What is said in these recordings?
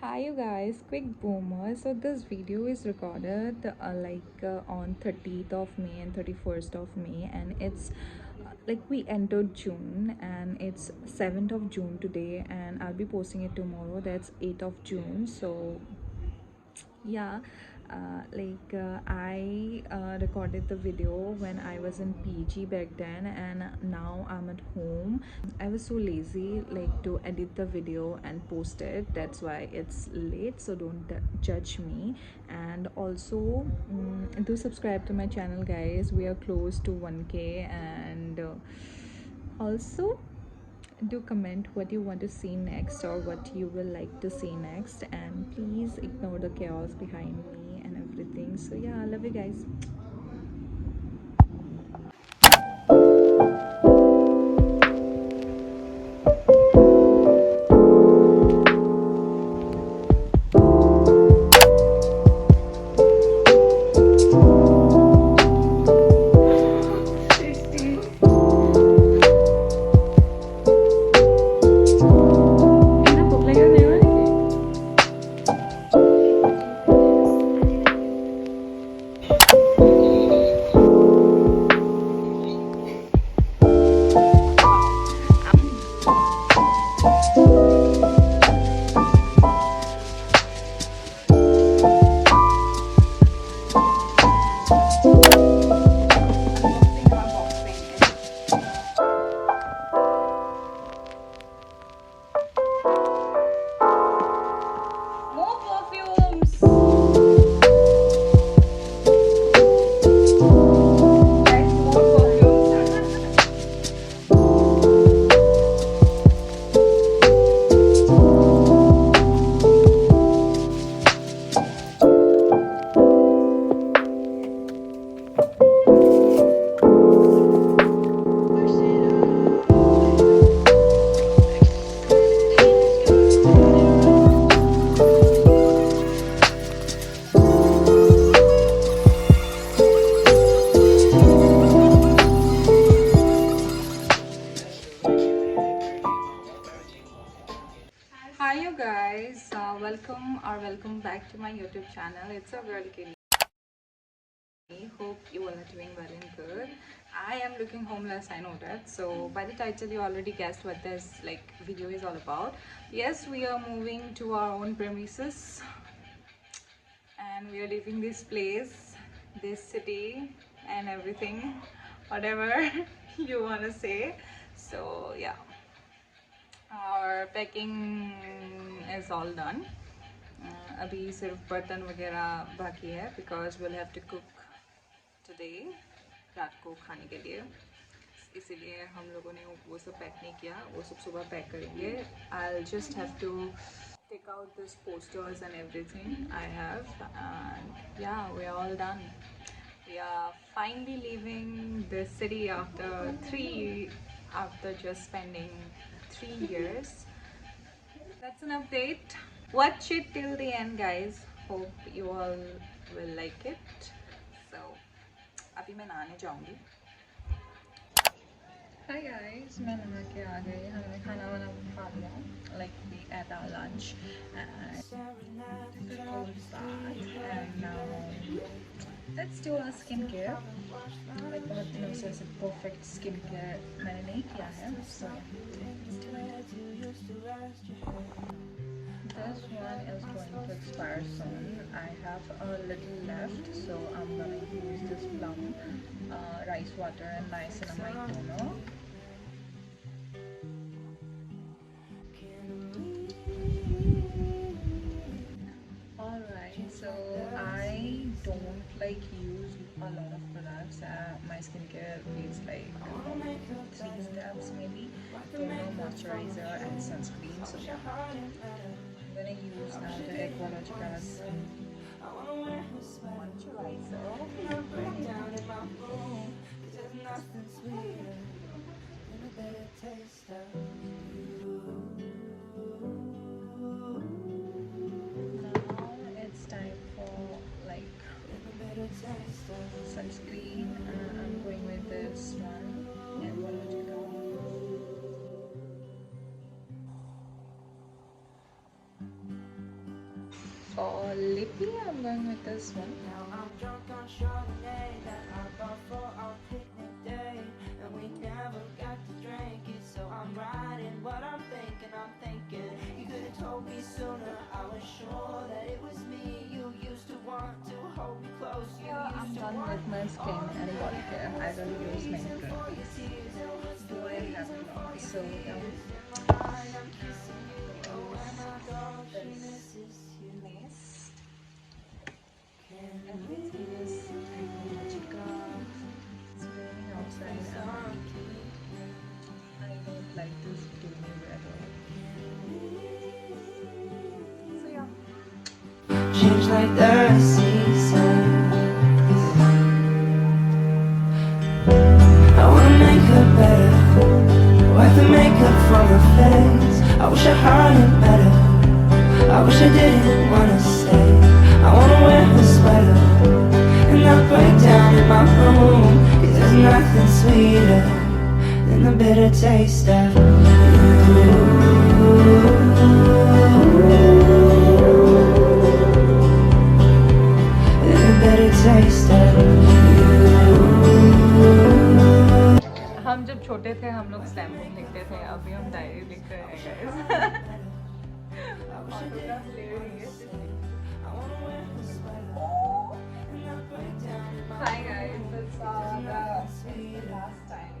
Hi you guys, quick boomer. So this video is recorded on 30th of May and 31st of May, and it's we entered June and it's 7th of June today, and I'll be posting it tomorrow. That's 8th of June. So yeah, I recorded the video when I was in PG back then, and now I'm at home. I was so lazy to edit the video and post it. That's why it's late, so don't judge me. And also do subscribe to my channel, guys. We are close to 1k. And also do comment what you want to see next or what you will like to see next, and please ignore the chaos behind me and everything. So yeah, I love you guys. More perfumes. Guys, more perfumes. Hi you guys, welcome back to my YouTube channel. It's a girl Kelly. Hope you all are doing well and good. I am looking homeless, I know that. So by the title you already guessed what this video is all about. Yes, we are moving to our own premises and we are leaving this place, this city and everything, whatever you want to say. So yeah, our packing is all done. अभी सिर्फ बर्तन वगैरह बाकी है because we'll have to cook today, रात को खाने के लिए. इसीलिए हम लोगों ने वो सब पैक नहीं किया, वो सब सुबह पैक करेंगे. I'll just have to take out these posters and everything I have, and yeah, we're all done. We are finally leaving the city after just spending 3 years. That's an update. Watch it till the end, guys. Hope you all will like it. So, अभी मैं नहाने जाऊंगी. Hi guys, मैं नहा के आ गई. हमने खाना वाना खा लिया. We ate our lunch and cold bath, and now let's do our skincare. बहुत दिनों से ऐसे perfect skincare मैंने नहीं किया है. So let's do it. This one is going to expire soon. I have a little left, so I'm gonna use this plum rice water and niacinamide toner. Alright, so I don't use a lot of products. My skincare is 3 steps maybe: toner, moisturizer, and sunscreen. So yeah, I'm gonna use now the Ecologica's Now it's time for sunscreen. I'm going with this one, Ecologica. or lippy. I'm going with this one. Now I'm drunk on Chardonnay that I bought for our picnic day, and we never got to drink it. So I'm writing what I'm thinking. You could have told me sooner. I was sure that it was me. You used to want to hold me close. I'm done with my skin and body care. I don't use makeup. So yeah. Everything is magical. It's raining outside. I don't like this gloomy weather. So yeah. Change like the seasons. I wanna make her better. Wipe the makeup from her face. I wish I heard it better. I wish I didn't wanna stay. I wanna wear her sweater and not break down in my room. 'Cause there's nothing sweeter than the bitter taste of you. हम जब छोटे थे हम लोग slam book लिखते थे, अभी हम डायरी लिख रहे हैं guys. Hi guys, it's the last time.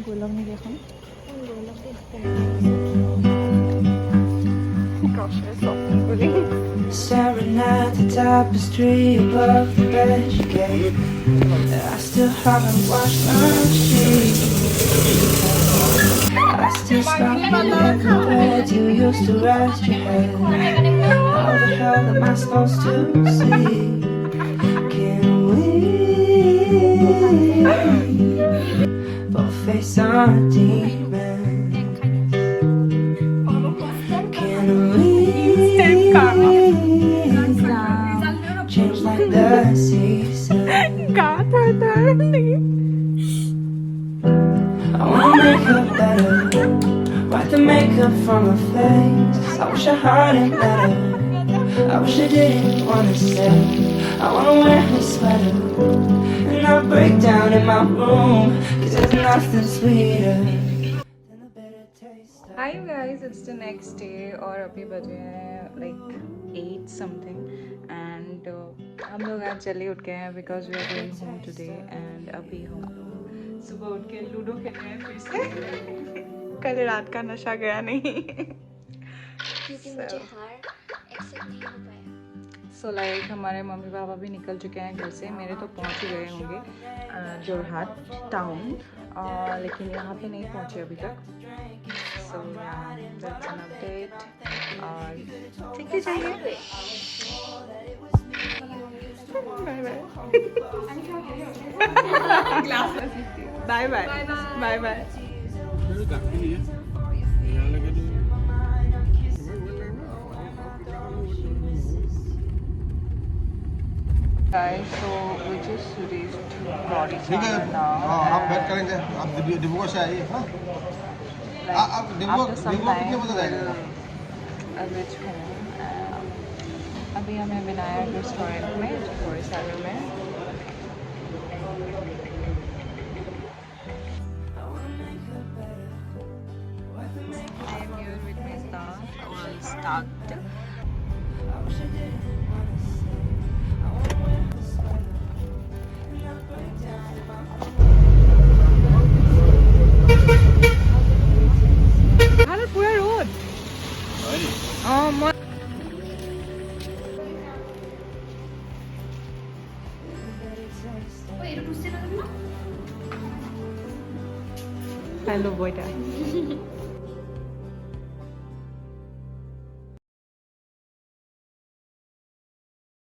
गोलक नहीं देखा Staring at the tapestry above the bed you gave. I still haven't washed my sheets. I still smell the bed you used to rest your head. How the hell am I supposed to sleep? Can we both face our demons? Can we change like the seasons? I wanna make her better. Wipe the makeup from her face. I wish I heard it better. I wish I didn't wanna stay. I wanna wear her sweater and not break down in my room. 'Cause there's nothing sweeter than the bitter taste of. Hi you guys, it's the next day और अभी बजे हैं like 8 something and हम लोग आज जल्दी उठ गए हैं because we are going home today and अभी हम लोग सुबह उठ के लूडो खेल रहे हैं फिर से। कल रात का नशा गया नहीं क्योंकि मुझे हार एक्सेप्ट नहीं हो पाया। सो लाइक हमारे मम्मी पापा भी निकल चुके हैं घर से, मेरे तो पहुंच ही गए होंगे जोरहाट टाउन, लेकिन यहाँ पे नहीं पहुंचे अभी तक। सो दैट्स एन अपडेट और ठीक है चाहिए। Bye bye bye bye bye bye. Guys, so we just reached body salon now. आप बैठ करेंगे, आप डिब्रूगढ़ से आइए। हाँ, आप डिब्रूगढ़ कितने बजे जाएंगे? अभी हमें विनायक रेस्टोरेंट में बॉडी सैलून में I'm here with my staff. I will start. पूरा रोड हेलो बोटा